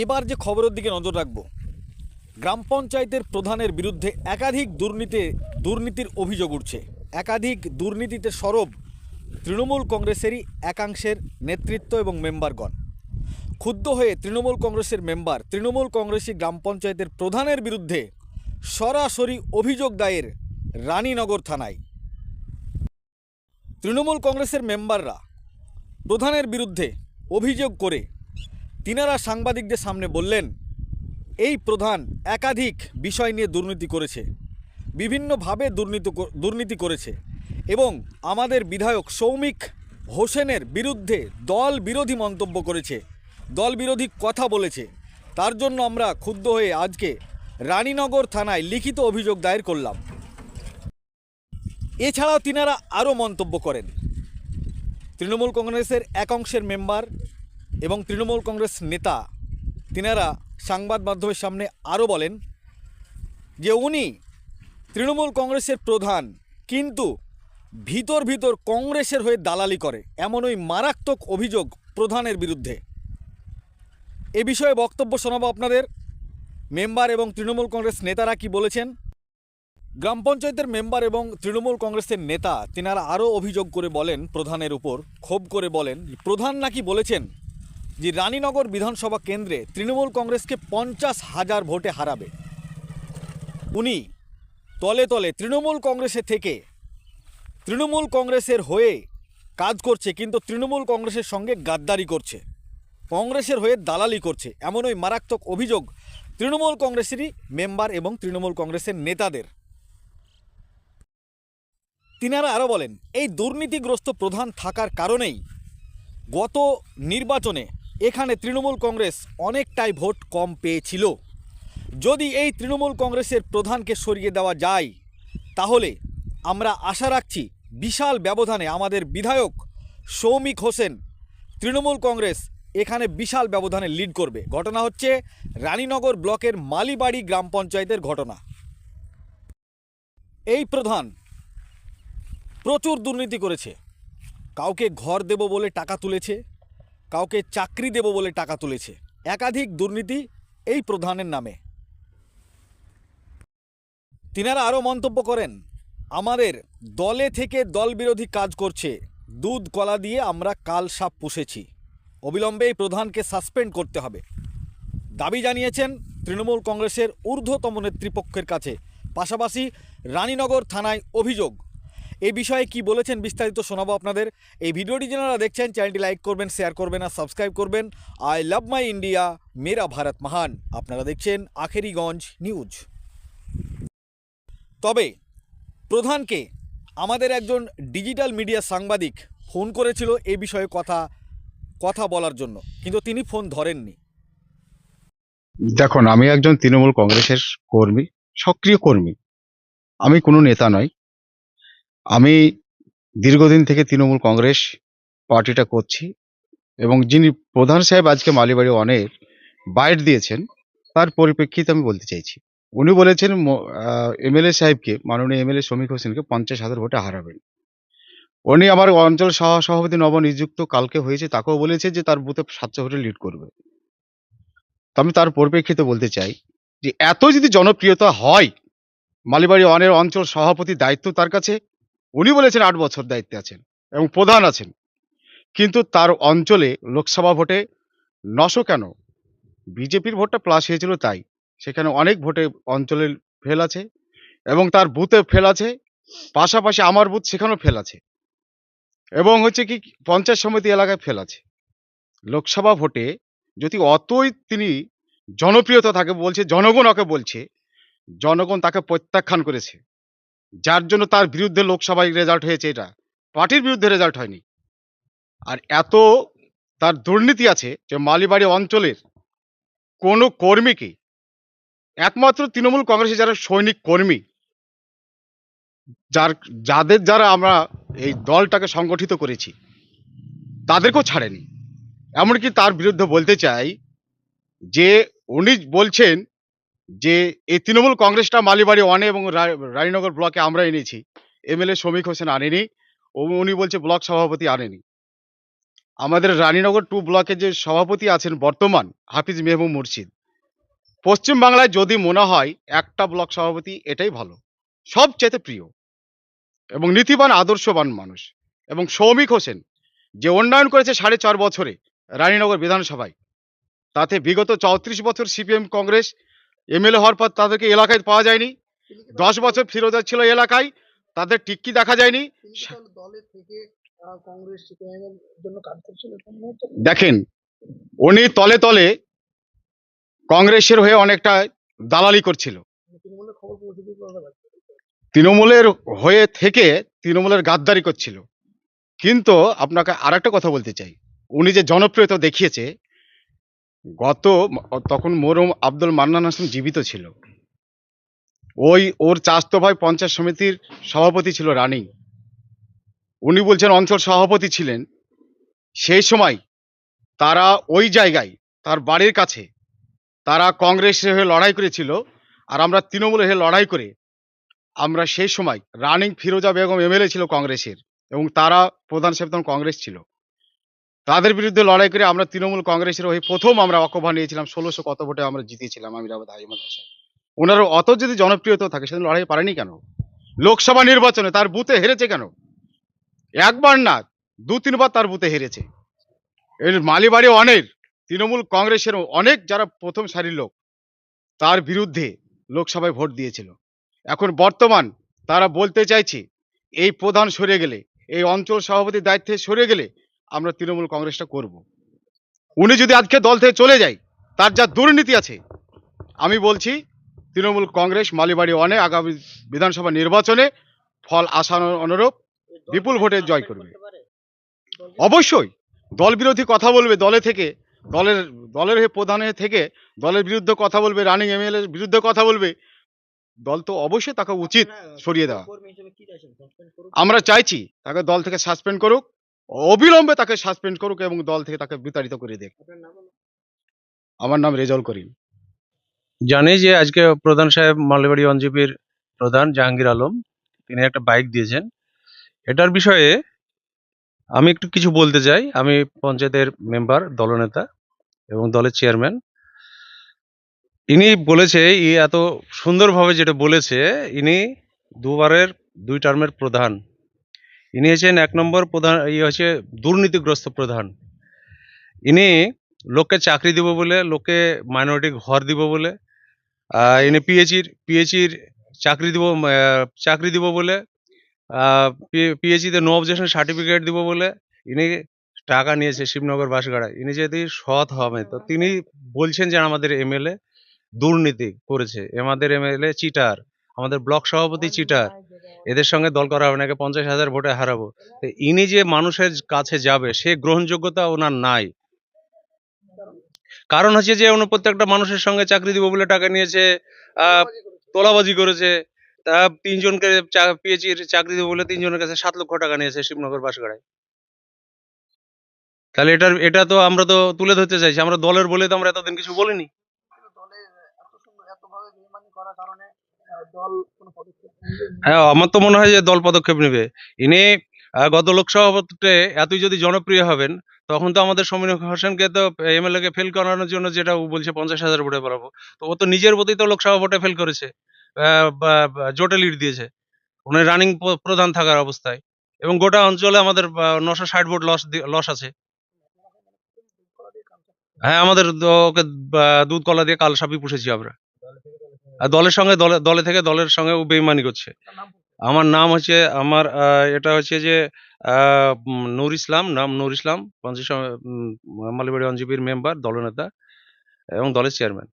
এবার যে খবরের দিকে নজর রাখব, গ্রাম পঞ্চায়েতের প্রধানের বিরুদ্ধে একাধিক দুর্নীতির অভিযোগ উঠছে। একাধিক দুর্নীতিতে সরব তৃণমূল কংগ্রেসেরই একাংশের নেতৃত্ব এবং মেম্বারগণ। ক্ষুব্ধ হয়ে তৃণমূল কংগ্রেসের মেম্বার তৃণমূল কংগ্রেসী গ্রাম পঞ্চায়েতের প্রধানের বিরুদ্ধে সরাসরি অভিযোগ দায়ের রানীনগর থানায়। তৃণমূল কংগ্রেসের মেম্বাররা প্রধানের বিরুদ্ধে অভিযোগ করে তিনারা সাংবাদিকদের সামনে বললেন, এই প্রধান একাধিক বিষয় নিয়ে দুর্নীতি করেছে, বিভিন্নভাবে দুর্নীতি করেছে এবং আমাদের বিধায়ক সৌমিক হোসেনের বিরুদ্ধে দল বিরোধী মন্তব্য করেছে, দল বিরোধী কথা বলেছে। তার জন্য আমরা ক্ষুব্ধ হয়ে আজকে রানীনগর থানায় লিখিত অভিযোগ দায়ের করলাম। এছাড়াও তিনারা আরও মন্তব্য করেন, তৃণমূল কংগ্রেসের এক অংশের মেম্বার এবং তৃণমূল কংগ্রেস নেতা তিনারা সংবাদ মাধ্যমের সামনে আরও বলেন যে উনি তৃণমূল কংগ্রেসের প্রধান, কিন্তু ভিতর ভিতর কংগ্রেসের হয়ে দালালি করে, এমন ওই মারাত্মক অভিযোগ প্রধানের বিরুদ্ধে। এ বিষয়ে বক্তব্য শোনাবো আপনাদের। মেম্বার এবং তৃণমূল কংগ্রেস নেতারা কি বলেছেন। গ্রাম পঞ্চায়েতের মেম্বার এবং তৃণমূল কংগ্রেসের নেতা তিনারা আরও অভিযোগ করে বলেন, প্রধানের উপর ক্ষোভ করে বলেন, প্রধান নাকি বলেছেন যে রানীনগর বিধানসভা কেন্দ্রে তৃণমূল কংগ্রেসকে 50,000 ভোটে হারাবে। উনি তলে তলে তৃণমূল কংগ্রেসে থেকে তৃণমূল কংগ্রেসের হয়ে কাজ করছে, কিন্তু তৃণমূল কংগ্রেসের সঙ্গে গাদ্দারি করছে, কংগ্রেসের হয়ে দালালি করছে, এমন ওই মারাত্মক অভিযোগ তৃণমূল কংগ্রেসেরই মেম্বার এবং তৃণমূল কংগ্রেসের নেতাদের। তিনারা আরও বলেন, এই দুর্নীতিগ্রস্ত প্রধান থাকার কারণেই গত নির্বাচনে এখানে তৃণমূল কংগ্রেস অনেকটাই ভোট কম পেয়েছিল। যদি এই তৃণমূল কংগ্রেসের প্রধানকে সরিয়ে দেওয়া যায় তাহলে আমরা আশা রাখছি বিশাল ব্যবধানে আমাদের বিধায়ক সৌমিক হোসেন তৃণমূল কংগ্রেস এখানে বিশাল ব্যবধানে লিড করবে। ঘটনা হচ্ছে রানীনগর ব্লকের মালিবাড়ি গ্রাম পঞ্চায়েতের ঘটনা। এই প্রধান প্রচুর দুর্নীতি করেছে, কাউকে ঘর দেব বলে টাকা তুলেছে, কাউকে চাকরি দেব বলে টাকা তুলেছে, একাধিক দুর্নীতি এই প্রধানের নামে। তিনারা আরও মন্তব্য করেন, আমাদের দলে থেকে দল বিরোধী কাজ করছে, দুধ কলা দিয়ে আমরা কাল সাপ পুষেছি, অবিলম্বে এই প্রধানকে সাসপেন্ড করতে হবে দাবি জানিয়েছেন তৃণমূল কংগ্রেসের ঊর্ধ্বতম নেতৃপক্ষের কাছে। পাশাপাশি রানীনগর থানায় অভিযোগ। এই বিষয়ে কি বলেছেন বিস্তারিত শোনাবো আপনাদের। এই ভিডিওটি যারা দেখছেন চ্যানেলটি লাইক করবেন, শেয়ার করবেন আর সাবস্ক্রাইব করবেন। আই লাভ মাই ইন্ডিয়া, মেরা ভারত মহান। আপনারা দেখছেন আখেরিগঞ্জ নিউজ। তবে প্রধানকে আমাদের একজন ডিজিটাল মিডিয়া সাংবাদিক ফোন করেছিল এই বিষয়ে কথা বলার জন্য, কিন্তু তিনি ফোন ধরেননি। দেখুন, আমি একজন তৃণমূল কংগ্রেসের কর্মী, সক্রিয় কর্মী। আমি কোনো নেতা নই। আমি দীর্ঘদিন থেকে তৃণমূল কংগ্রেস পার্টিটা করছি এবং যিনি প্রধান সাহেব আজকে মালিবাড়ি ওয়ানের বাইট দিয়েছেন তার পরিপ্রেক্ষিতে আমি বলতে চাইছি। উনি বলেছেন এমএলএ সাহেবকে, মাননীয় এমএলএ সৌমিক হোসেনকে 50,000 ভোটে হারাবেন। উনি আমার অঞ্চল সভাপতি নবনিযুক্ত কালকে হয়েছে, তাকেও বলেছে যে তার বুথে 700 ভোটে লিড করবে। তো আমি তার পরিপ্রেক্ষিতে বলতে চাই যে এত যদি জনপ্রিয়তা হয়, মালিবাড়ি ওয়ানের অঞ্চল সভাপতির দায়িত্ব তার কাছে, উনি বলেছেন 8 বছর দায়িত্বে আছেন এবং প্রধান আছেন, কিন্তু তার অঞ্চলে লোকসভা ভোটে 900 কেন, বিজেপির ভোটটা প্লাস হয়েছিল তাই, সেখানে অনেক ভোটে অঞ্চলে ফেল আছে এবং তার বুথে ফেল আছে, পাশাপাশি আমার বুথ সেখানেও ফেল আছে এবং হচ্ছে কি পঞ্চায়েত সমিতি এলাকায় ফেল আছে। লোকসভা ভোটে যদি অতই তিনি জনপ্রিয়তা থাকে, বলছে জনগণ ওকে বলছে, জনগণ তাকে প্রত্যাখ্যান করেছে, যার জন্য তার বিরুদ্ধে লোকসভায় রেজাল্ট হয়েছে, এটা পার্টির বিরুদ্ধে রেজাল্ট হয়নি। আর এত তার দুর্নীতি আছে যে মালিবাড়ি অঞ্চলের কোনো কর্মীকে, একমাত্র তৃণমূল কংগ্রেসের যারা সৈনিক কর্মী, যাদের দ্বারা আমরা এই দলটাকে সংগঠিত করেছি, তাদেরকেও ছাড়েনি। এমনকি তার বিরুদ্ধে বলতে চাই যে উনি বলছেন যে এই তৃণমূল কংগ্রেসটা মালিবাড়ি ওয়ানে এবং রানীনগর ব্লকে আমরা এনেছি, এমএলএ সৌমিক হোসেন আনেনি, উনি বলছে ব্লক সভাপতি আনেনি। আমাদের রানীনগর 2 ব্লকের যে সভাপতি আছেন বর্তমান হাফিজ মেহবুব মুর্শিদ, পশ্চিম বাংলায় যদি মনে হয় একটা ব্লক সভাপতি এটাই ভালো, সবচেয়ে প্রিয় এবং নীতিবান আদর্শবান মানুষ। এবং সৌমিক হোসেন যে উন্নয়ন করেছে 4.5 বছরে রানীনগর বিধানসভায়, তাতে বিগত 34 বছর সিপিএম কংগ্রেস এমএলএ হওয়ার পর তাদেরকে এলাকায় পাওয়া যায়নি। 10 বছর ফিরোজা ছিল এলাকায়, তাদের টিক্কি দেখা যায়নি। দেখেন, উনি তলে তলে কংগ্রেসের হয়ে অনেকটা দালালি করছিল, তৃণমূলের হয়ে থেকে তৃণমূলের গাদ্দারি করছিল। কিন্তু আপনাকে আরেকটা কথা বলতে চাই, উনি যে জনপ্রিয়তা দেখিয়েছে, গত তখন মরহুম আব্দুল মান্নান হাসান জীবিত ছিল, ওর চাচাতো ভাই পঞ্চায়েত সমিতির সভাপতি ছিল রানিং, উনি বলছেন অঞ্চল সভাপতি ছিলেন। সেই সময় তারা ওই জায়গায় তার বাড়ির কাছে তারা কংগ্রেসের হয়ে লড়াই করেছিল, আর আমরা তৃণমূলের হয়ে লড়াই করে আমরা সেই সময় রানিং ফিরোজা বেগম এমএলএ ছিল কংগ্রেসের, এবং তারা প্রধান সেবক তখন কংগ্রেস ছিল, তাদের বিরুদ্ধে লড়াই করে আমরা তৃণমূল কংগ্রেসের হয়ে প্রথম আমরা অকভা নিয়েছিলাম, 1600 কত ভোটে আমরা জিতেছিলাম। আমিরাবাদ হাইমাদ হাসান, ওনার অত যদি জনপ্রিয়তা থাকে সেদিন লড়াই পারেনি কেন? লোকসভা নির্বাচনে তার বুথে হেরেছে কেন? একবার না, 2-3 বার তার বুথে হেরেছে। এর মালিবাড়ি অনেক তৃণমূল কংগ্রেসের অনেক যারা প্রথম সারির লোক তার বিরুদ্ধে লোকসভায় ভোট দিয়েছিল। এখন বর্তমান তারা বলতে চাইছে এই প্রধান সরে গেলে, এই অঞ্চল সভাপতির দায়িত্বে সরে গেলে আমরা তৃণমূল কংগ্রেসটা করব। উনি যদি আজকে দল থেকে চলে যায়, তার যা দুর্নীতি আছে, আমি বলছি তৃণমূল কংগ্রেস মালিবাড়ি অনেক আগামী বিধানসভা নির্বাচনে ফল আশা অনুরূপ বিপুল ভোটে জয় করবে। অবশ্যই দল বিরোধী কথা বলবে, দলে থেকে দলের হয়ে প্রধান হয়ে থেকে দলের বিরুদ্ধে কথা বলবে, রানিং এমএলএ এর বিরুদ্ধে কথা বলবে, দল তো অবশ্যই তাকে উচিত সরিয়ে দেওয়া। আমরা চাইছি তাকে দল থেকে সাসপেন্ড করুক, অবিলম্বে তাকে সাসপেন্ড করুক এবং দল থেকে তাকে বিতাড়িত করে দেখ। আমার নাম রেজাউল করিম। জানি যে আজকে প্রধান সাহেব মালিবাড়ি অঞ্জিপির প্রধান জাহাঙ্গীর আলম তিনি একটা বাইক দিয়েছেন। এটার বিষয়ে আমি একটু কিছু বলতে চাই। আমি পঞ্চায়েতের মেম্বার, দলনেতা এবং দলের চেয়ারম্যান। ইনি বলেছে, এত সুন্দরভাবে যেটা বলেছে, ইনি 2 টার্মের প্রধান। ইনি হচ্ছেন 1 নম্বর প্রধান, হচ্ছে দুর্নীতিগ্রস্ত প্রধান। ইনি লোককে চাকরি দিব বলে, লোককে মাইনরিটি ঘর দিব বলে, ইনি পিএইচির চাকরি দিব বলে, পিএইচিতে নো অবজেকশন সার্টিফিকেট দিব বলে ইনি টাকা নিয়েছে শিবনগর বাসগাড়ায়। ইনি যদি সৎ হবে, তো তিনি বলছেন যে আমাদের এমএলএ দুর্নীতি করেছে, আমাদের এমএলএ চিটার, আমাদের ব্লক সভাপতি চিটার, এদের সঙ্গে দল করা হবে, নাকি 50,000 ভোটে হারাবো। তো ইনি যে মানুষের কাছে যাবে, সে গ্রহণযোগ্যতা ওনার নাই। কারণ হচ্ছে যে উনি প্রত্যেকটা মানুষের সঙ্গে চাকরি দিব বলে টাকা নিয়েছে, তোলাবাজি করেছে। তা 3 জনকে পিএইচির চাকরি দিব বলে 3 জনের কাছে 7 লক্ষ টাকা নিয়েছে শিবনগর বাসগাড়ায়। তাহলে এটা তো আমরা তো তুলে ধরতে চাইছি, আমরা দলের বলে তো আমরা এতদিন কিছু বলিনি। হ্যাঁ, আমার তো মনে হয় যে দল পদক্ষেপ নেবে। ইনি গত লোকসভা ভোটে এতই যদি জনপ্রিয় হবেন, তখন তো আমাদের সমীর হোসেনকে তো এমএলএ কে ফেল করানোর জন্য, যেটা ও বলছে 50,000 ভোটে পাঠাবো, তো ও তো নিজের ভোটেই তো লোকসভা ভোটে ফেল করেছে, জোটে লিড দিয়েছে উনি রানিং প্রধান থাকার অবস্থায়। এবং গোটা অঞ্চলে আমাদের 960 ভোট লস আছে। হ্যাঁ, আমাদের ওকে দুধ কলা দিয়ে কালসাপই পুষেছি আমরা। আর দলে থেকে দলের সঙ্গে ও বেইমানি করছে। আমার নাম হচ্ছে এটা হচ্ছে যে নূর ইসলাম, পঞ্চায়েত মালিবাড়ি অঞ্জিপির মেম্বার, দলনেতা এবং দলের চেয়ারম্যান।